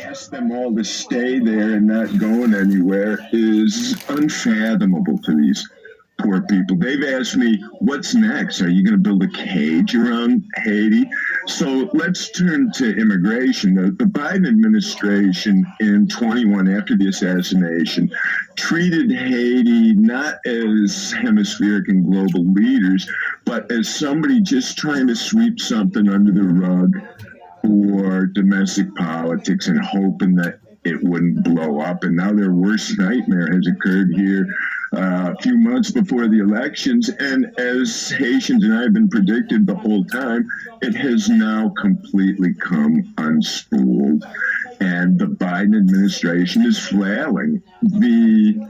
ask them all to stay there and not going anywhere is unfathomable to these poor people. They've asked me, what's next? Are you going to build a cage around Haiti? So let's turn to immigration. The Biden administration in 21, after the assassination, treated Haiti not as hemispheric and global leaders, but as somebody just trying to sweep something under the rug for domestic politics and hoping that it wouldn't blow up. And now their worst nightmare has occurred here a few months before the elections. And as Haitians and I have been predicted the whole time, it has now completely come unspooled. And the Biden administration is flailing. The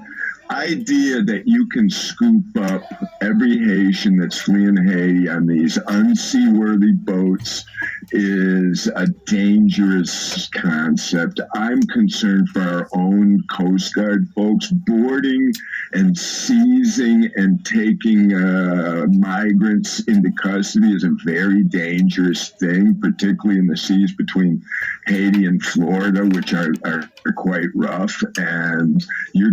idea that you can scoop up every Haitian that's fleeing Haiti on these unseaworthy boats is a dangerous concept. I'm concerned for our own Coast Guard folks. Boarding and seizing and taking migrants into custody is a very dangerous thing, particularly in the seas between Haiti and Florida, which are quite rough. And you're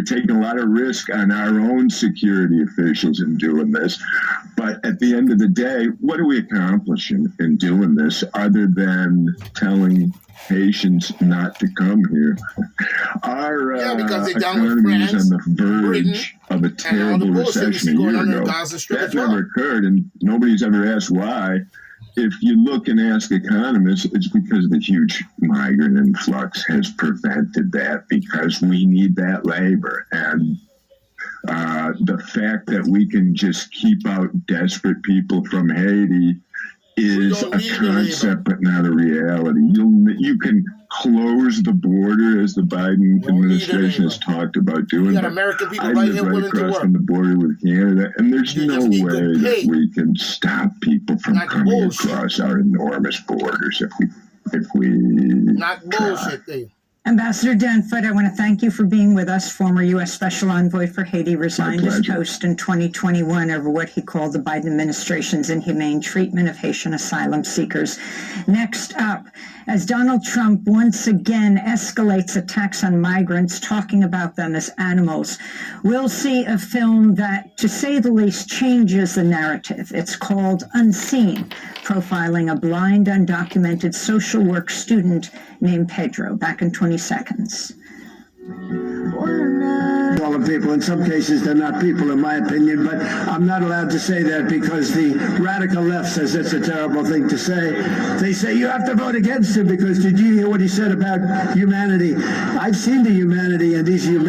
taking a lot of risk on our own security officials in doing this. But at the end of the day, what are we accomplishing in doing this other than telling Haitians not to come here? Our economy is on the verge of a terrible recession a year ago. That never occurred, and nobody's ever asked why. If you look and ask economists, it's because the huge migrant influx has prevented that, because we need that labor. And the fact that we can just keep out desperate people from Haiti is a concept but not a reality. You can close the border, as the Biden administration has talked about doing. I live right across from the border with Canada, and there's no way that we can stop people from coming across our enormous borders if we try. Ambassador Danfoot, I want to thank you for being with us. Former U.S. Special Envoy for Haiti resigned his post in 2021 over what he called the Biden administration's inhumane treatment of Haitian asylum seekers. Next up, as Donald Trump once again escalates attacks on migrants, talking about them as animals, we'll see a film that, to say the least, changes the narrative. It's called Unseen, profiling a blind, undocumented social work student named Pedro. Back in 20 seconds. All the people, in some cases, they're not people, in my opinion, but I'm not allowed to say that because the radical left says it's a terrible thing to say. They say you have to vote against him because did you hear what he said about humanity? I've seen the humanity, and these are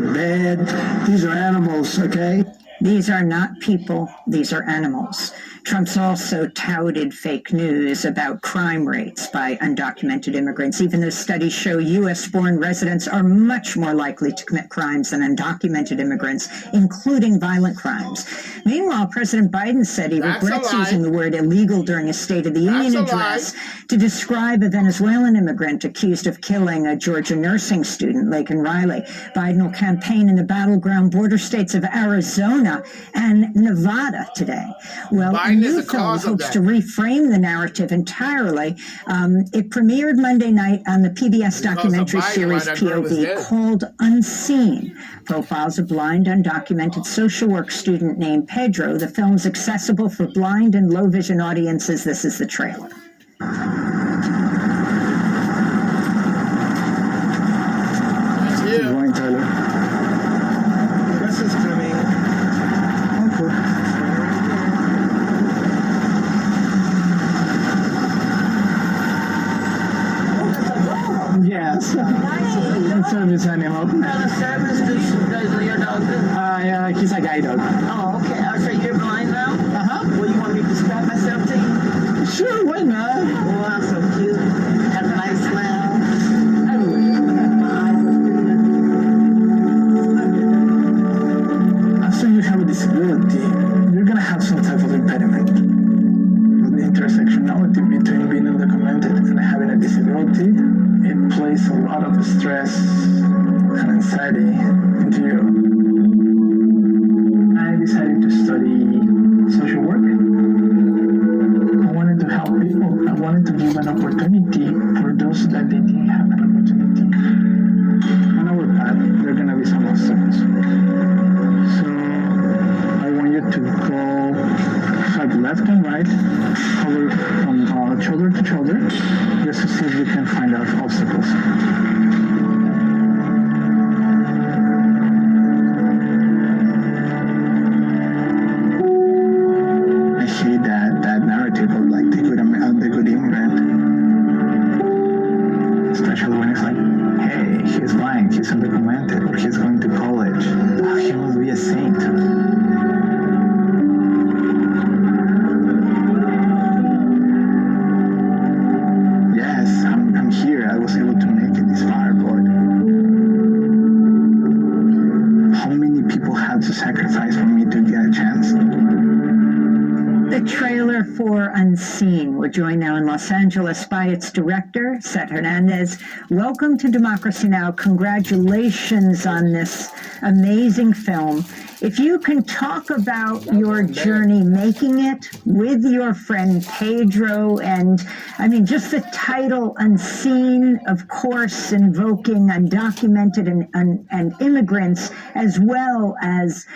bad. These are animals, okay? These are not people, these are animals. Trump's also touted fake news about crime rates by undocumented immigrants, even though studies show U.S.-born residents are much more likely to commit crimes than undocumented immigrants, including violent crimes. Meanwhile, President Biden said he regrets using the word illegal during his State of the Union address to describe a Venezuelan immigrant accused of killing a Georgia nursing student, Laken Riley. Biden will campaign in the battleground border states of Arizona and Nevada today. Well, a new film hopes to reframe the narrative entirely. It premiered Monday night on the PBS documentary series POV called Unseen, profiles a blind, undocumented social work student named Pedro. The film's accessible for blind and low vision audiences. This is the trailer. Good morning, Tyler. Gus is coming. Yes. What service animal? What kind of service does your dog do? He's a guide dog. Oh, okay. So you're blind now? Uh-huh. Well, you want me to describe myself to you? Sure, why not? Oh, I'm so cute. Have a nice smile. After you have a disability, you're going to have some type of impediment. But the intersectionality between being undocumented and having a disability, it plays a lot of stress and anxiety into you. I decided to study social work. I wanted to help people. I wanted to give an opportunity for those that that they didn't have an opportunity. On our path, there are gonna be some obstacles. So I want you to go swipe left and right, hover from shoulder to shoulder, just to see if we can find out obstacles. I hate that narrative of like the good immigrant, especially when it's like, hey, he's lying, he's undocumented, or he's going to college. Oh, he must be a saint. Yes, I'm here. I was able to make it this far, but how many people had to sacrifice for me to get a chance? The trailer for Unseen. We're joined now in Los Angeles by its director, Seth Hernandez. Welcome to Democracy Now! Congratulations on this amazing film. If you can talk about your journey making it with your friend Pedro, and I mean, just the title Unseen, of course, invoking undocumented and immigrants, as well as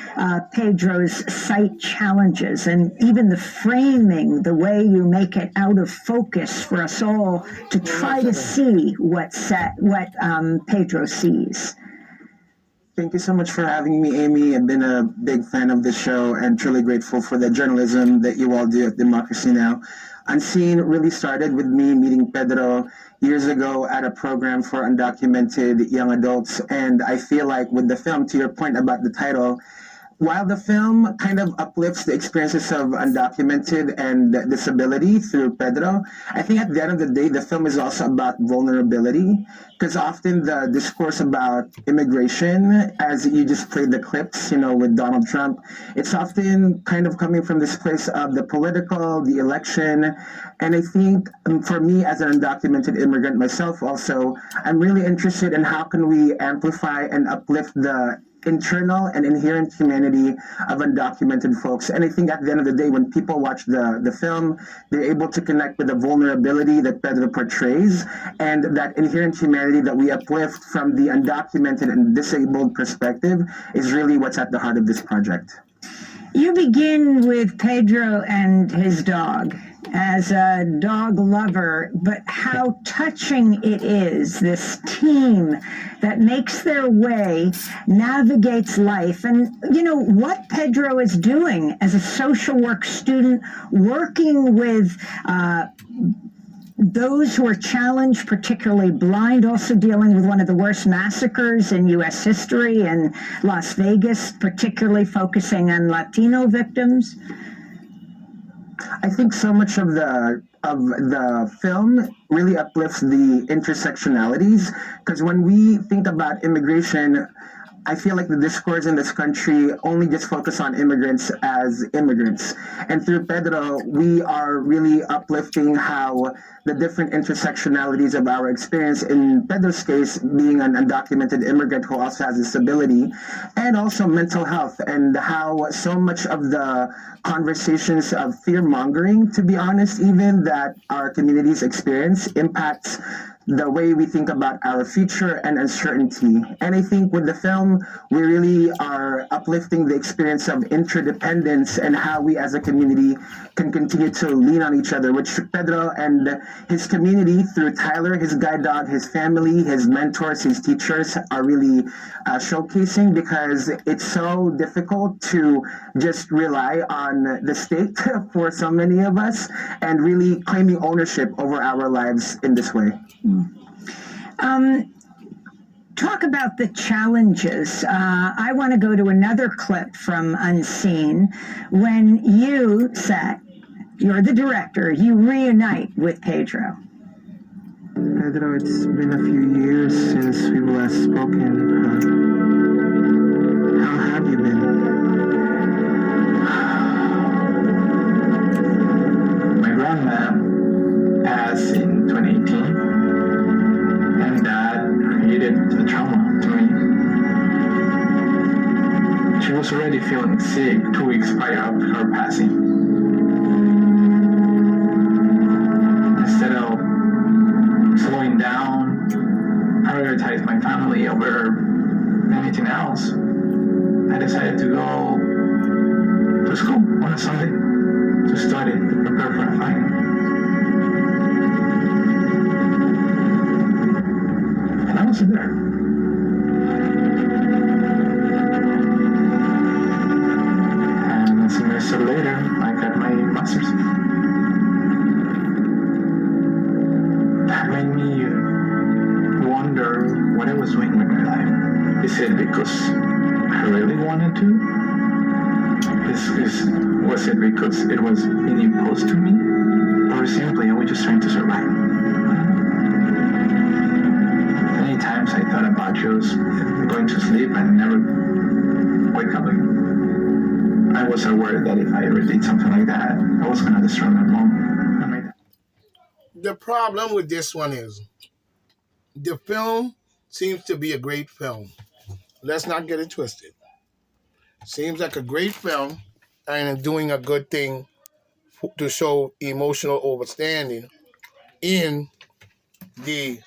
Pedro's sight challenges, and even the framing, the way you make it out of focus for us all to try to see what Pedro sees. Thank you so much for having me, Amy. I've been a big fan of the show and truly grateful for the journalism that you all do at Democracy Now! Unseen really started with me meeting Pedro years ago at a program for undocumented young adults. And I feel like with the film, to your point about the title, while the film kind of uplifts the experiences of undocumented and disability through Pedro, I think at the end of the day, the film is also about vulnerability, because often the discourse about immigration, as you just played the clips, with Donald Trump, it's often kind of coming from this place of the political, the election. And I think for me as an undocumented immigrant myself also, I'm really interested in how can we amplify and uplift the internal and inherent humanity of undocumented folks. And I think at the end of the day, when people watch the film, they're able to connect with the vulnerability that Pedro portrays and that inherent humanity that we uplift from the undocumented and disabled perspective is really what's at the heart of this project. You begin with Pedro and his dog as a dog lover, but how touching it is, this team that makes their way, navigates life. And, what Pedro is doing as a social work student, working with those who are challenged, particularly blind, also dealing with one of the worst massacres in U.S. history in Las Vegas, particularly focusing on Latino victims. I think so much of the film really uplifts the intersectionalities, because when we think about immigration, I feel like the discourse in this country only just focus on immigrants as immigrants. And through Pedro, we are really uplifting how the different intersectionalities of our experience, in Pedro's case, being an undocumented immigrant who also has disability, and also mental health, and how so much of the conversations of fear-mongering, to be honest, even that our communities experience, impacts the way we think about our future and uncertainty. And I think with the film, we really are uplifting the experience of interdependence and how we as a community can continue to lean on each other, which Pedro and his community, through Tyler, his guide dog, his family, his mentors, his teachers, are really showcasing, because it's so difficult to just rely on the state for so many of us, and really claiming ownership over our lives in this way. Talk about the challenges. I want to go to another clip from Unseen. When you, Seth, you're the director, you reunite with Pedro. Pedro, it's been a few years since we've last spoken. How have you been? My grandma passed in 2018, and that created a trauma to me. She was already feeling sick 2 weeks prior to her passing. Instead of slowing down prioritize my family over anything else, I decided to go to school on a Sunday to study, to prepare for a final. And I was there. And a semester later, I got my master's. That made me wonder what I was doing with my life. Is it because I really wanted to? Was it because it was being imposed to me? Or simply I was just trying to survive? Many times I thought about just going to sleep and never wake up again. I was aware that if I ever did something like that, I was going to destroy my mom and my dad. The problem with this one is the film seems to be a great film. Let's not get it twisted. Seems like a great film and doing a good thing to show emotional overstanding in the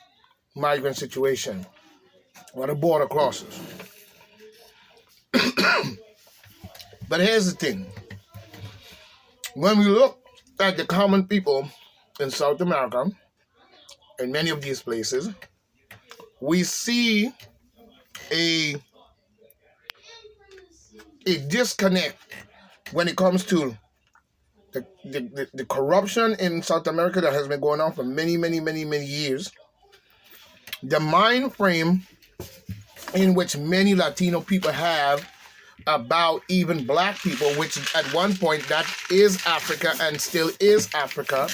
migrant situation or the border crossers. But here's the thing. When we look at the common people in South America, in many of these places, we see a disconnect when it comes to the corruption in South America that has been going on for many years. The mind frame in which many Latino people have about even black people, which at one point that is Africa and still is Africa.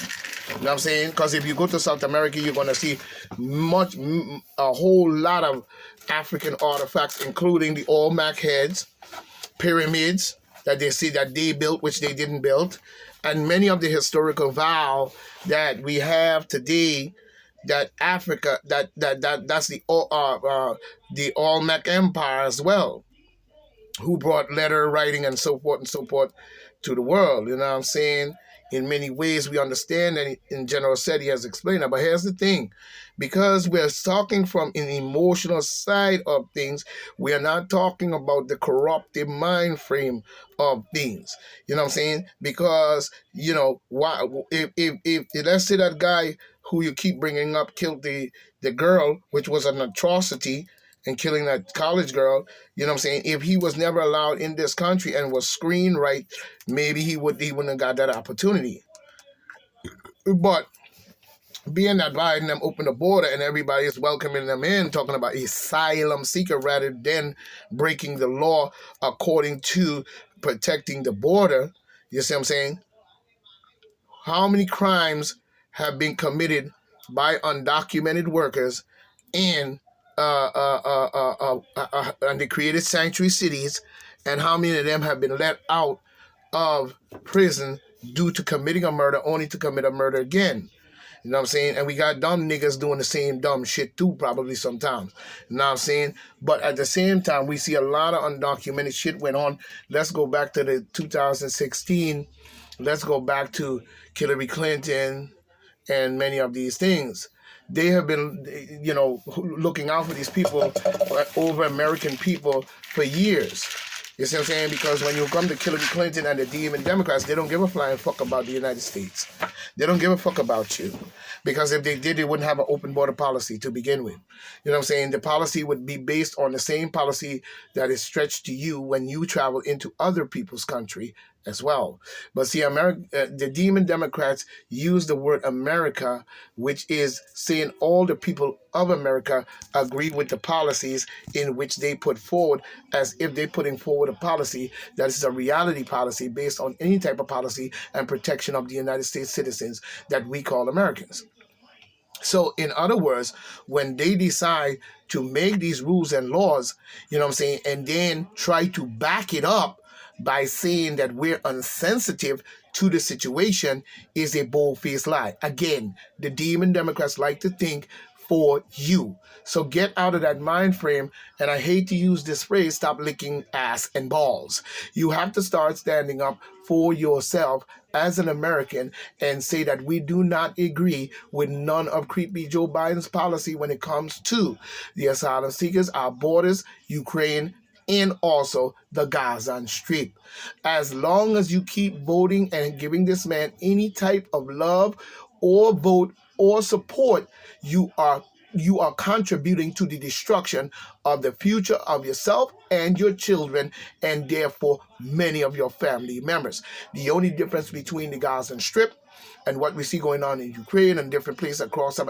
You know what I'm saying? Because if you go to South America, you're going to see a whole lot of African artifacts, including the Olmec heads, pyramids that they see that they built, which they didn't build, and many of the historical vow that we have today, that Africa, that's the Olmec Empire as well, who brought letter writing and so forth to the world. You know what I'm saying? In many ways, we understand, and in General said he has explained that. But here's the thing. Because we're talking from an emotional side of things, we are not talking about the corruptive mind frame of things. You know what I'm saying? Because, you know, why if let's say that guy who you keep bringing up killed the girl, which was an atrocity, and killing that college girl, you know what I'm saying? If he was never allowed in this country and was screened right, maybe he wouldn't have got that opportunity. But being that Biden them opened the border and everybody is welcoming them in, talking about asylum seeker rather than breaking the law according to protecting the border, you see what I'm saying? How many crimes have been committed by undocumented workers in and they created sanctuary cities, and how many of them have been let out of prison due to committing a murder only to commit a murder again? You know what I'm saying? And we got dumb niggas doing the same dumb shit too, probably sometimes. You know what I'm saying? But at the same time, we see a lot of undocumented shit went on. Let's go back to the 2016. Let's go back to Hillary Clinton and many of these things. They have been, you know, looking out for these people, over American people for years. You see what I'm saying? Because when you come to Hillary Clinton and the Demon Democrats, they don't give a flying fuck about the United States. They don't give a fuck about you. Because if they did, they wouldn't have an open border policy to begin with. You know what I'm saying? The policy would be based on the same policy that is stretched to you when you travel into other people's country as well. But see, the Demon Democrats use the word America, which is saying all the people of America agree with the policies in which they put forward, as if they're putting forward a policy that is a reality policy based on any type of policy and protection of the United States citizens that we call Americans. So in other words, when they decide to make these rules and laws, you know what I'm saying, and then try to back it up by saying that we're unsensitive to the situation, is a bold-faced lie. Again, the Demon Democrats like to think for you. So get out of that mind frame. And I hate to use this phrase, stop licking ass and balls. You have to start standing up for yourself as an American and say that we do not agree with none of creepy Joe Biden's policy when it comes to the asylum seekers, our borders, Ukraine, and also the Gaza Strip. As long as you keep voting and giving this man any type of love or vote or support, you are contributing to the destruction of the future of yourself and your children, and therefore many of your family members. The only difference between the Gaza Strip and what we see going on in Ukraine and different places across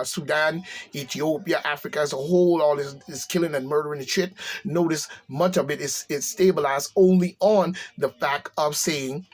Sudan, Ethiopia, Africa as a whole, all this killing and murdering and shit. Notice much of it is stabilized only on the fact of saying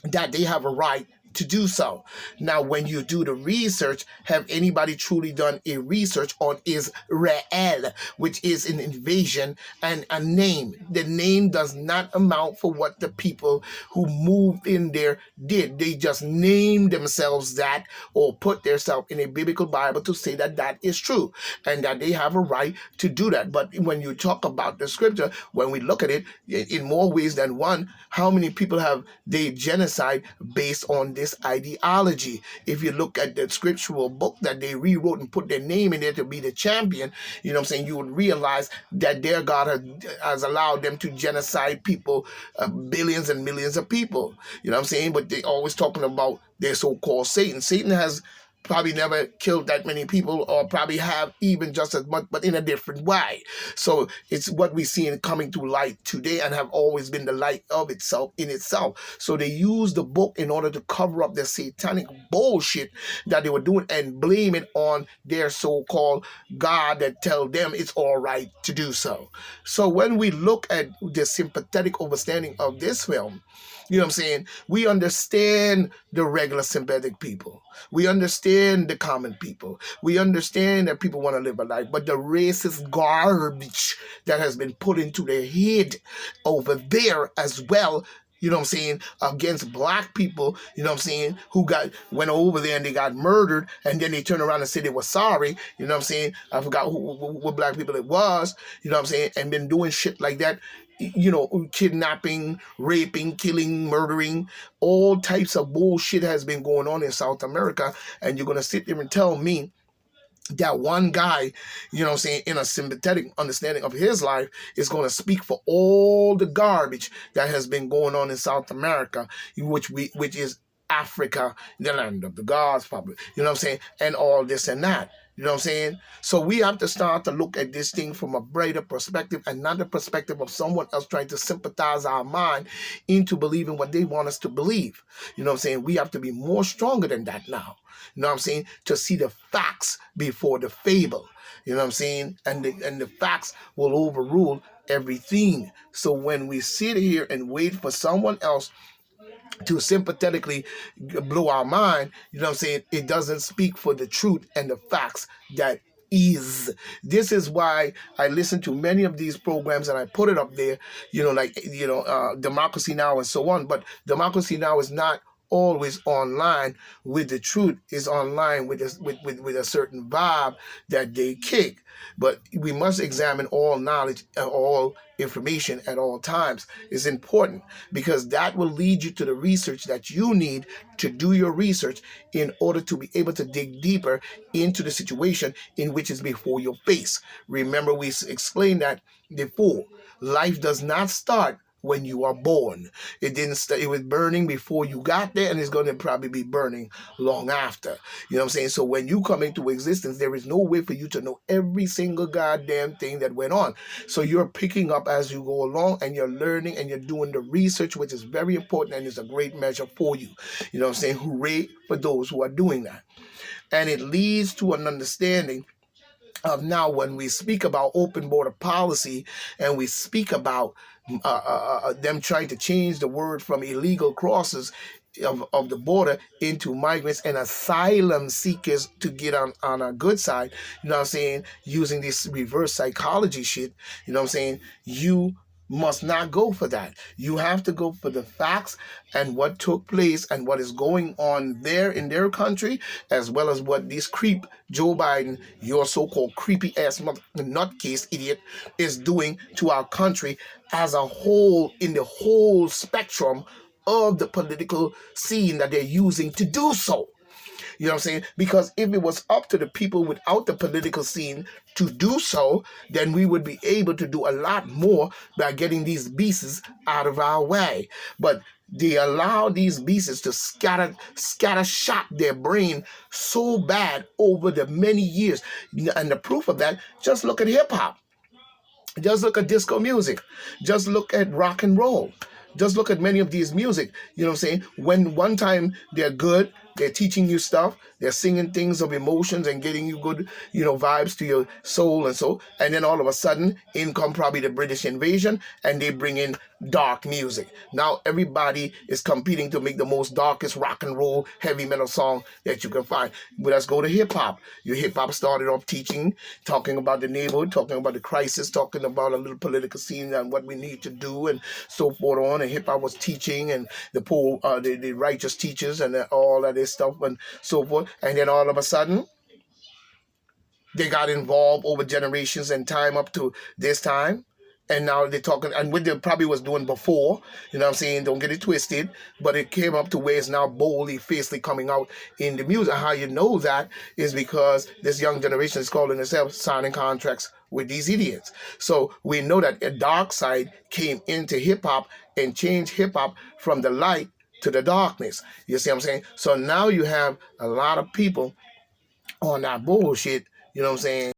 that they have a right to do so. Now, when you do the research, have anybody truly done a research on Israel, which is an invasion and a name? The name does not amount for what the people who moved in there did. They just named themselves that or put themselves in a biblical Bible to say that that is true and that they have a right to do that. But when you talk about the scripture, when we look at it in more ways than one, how many people have they genocide based on this ideology? If you look at the scriptural book that they rewrote and put their name in there to be the champion, you know what I'm saying, you would realize that their God has allowed them to genocide people, billions and millions of people. You know what I'm saying? But they always talking about their so-called Satan. Satan has probably never killed that many people, or probably have even just as much, but in a different way. So it's what we see coming to light today and have always been the light of itself in itself. So they use the book in order to cover up the satanic bullshit that they were doing and blame it on their so-called God that tell them it's all right to do so. So when we look at the sympathetic understanding of this film, you know what I'm saying, we understand the regular sympathetic people. We understand the common people. We understand that people want to live a life, but the racist garbage that has been put into their head over there as well, you know what I'm saying, against black people, you know what I'm saying, who went over there and they got murdered, and then they turned around and said they were sorry, you know what I'm saying, I forgot what black people it was, you know what I'm saying, and been doing shit like that, you know, kidnapping, raping, killing, murdering, all types of bullshit has been going on in South America, and you're going to sit there and tell me that one guy, you know what I'm saying, in a sympathetic understanding of his life is going to speak for all the garbage that has been going on in South America, which is Africa, the land of the gods, probably, you know what I'm saying, and all this and that. You know what I'm saying? So we have to start to look at this thing from a brighter perspective and not the perspective of someone else trying to sympathize our mind into believing what they want us to believe. You know what I'm saying? We have to be more stronger than that now. You know what I'm saying? To see the facts before the fable. You know what I'm saying? And the facts will overrule everything. So when we sit here and wait for someone else to sympathetically blow our mind, you know what I'm saying, it doesn't speak for the truth and the facts that is. This is why I listen to many of these programs and I put it up there, you know, like, you know, Democracy Now! And so on. But Democracy Now! Is not always online with the truth, is online with a certain vibe that they kick. But we must examine all knowledge and all information at all times. It's important because that will lead you to the research that you need to do your research in order to be able to dig deeper into the situation in which is before your face. Remember, we explained that before. Life does not start when you are born. It didn't start, it was burning before you got there, and it's going to probably be burning long after. You know what I'm saying? So when you come into existence, there is no way for you to know every single goddamn thing that went on. So you're picking up as you go along, and you're learning, and you're doing the research, which is very important and is a great measure for you. You know what I'm saying? Hooray for those who are doing that. And it leads to an understanding of now when we speak about open border policy and we speak about them trying to change the word from illegal crosses of the border into migrants and asylum seekers to get on our good side, you know what I'm saying, using this reverse psychology shit, you know what I'm saying, you must not go for that. You have to go for the facts and what took place and what is going on there in their country, as well as what this creep, Joe Biden, your so-called creepy ass nutcase idiot, is doing to our country as a whole, in the whole spectrum of the political scene that they're using to do so. You know what I'm saying? Because if it was up to the people without the political scene to do so, then we would be able to do a lot more by getting these beasts out of our way. But they allow these beasts to scatter shot their brain so bad over the many years. And the proof of that, just look at hip hop. Just look at disco music. Just look at rock and roll. Just look at many of these music. You know what I'm saying? When one time they're good, they're teaching you stuff, they're singing things of emotions and getting you good, vibes to your soul and so. And then all of a sudden, in come probably the British invasion, and they bring in dark music. Now everybody is competing to make the most darkest rock and roll, heavy metal song that you can find. But let's go to hip hop. Your hip hop started off teaching, talking about the neighborhood, talking about the crisis, talking about a little political scene and what we need to do and so forth on. And hip hop was teaching, and the poor, the righteous teachers and all of this stuff and so forth. And then all of a sudden, they got involved over generations and time up to this time. And now they're talking, and what they probably was doing before, you know what I'm saying? Don't get it twisted, but it came up to where it's now boldly, fiercely coming out in the music. How you know that is because this young generation is calling themselves signing contracts with these idiots. So we know that a dark side came into hip hop and changed hip hop from the light to the darkness. You see what I'm saying? So now you have a lot of people on that bullshit, you know what I'm saying?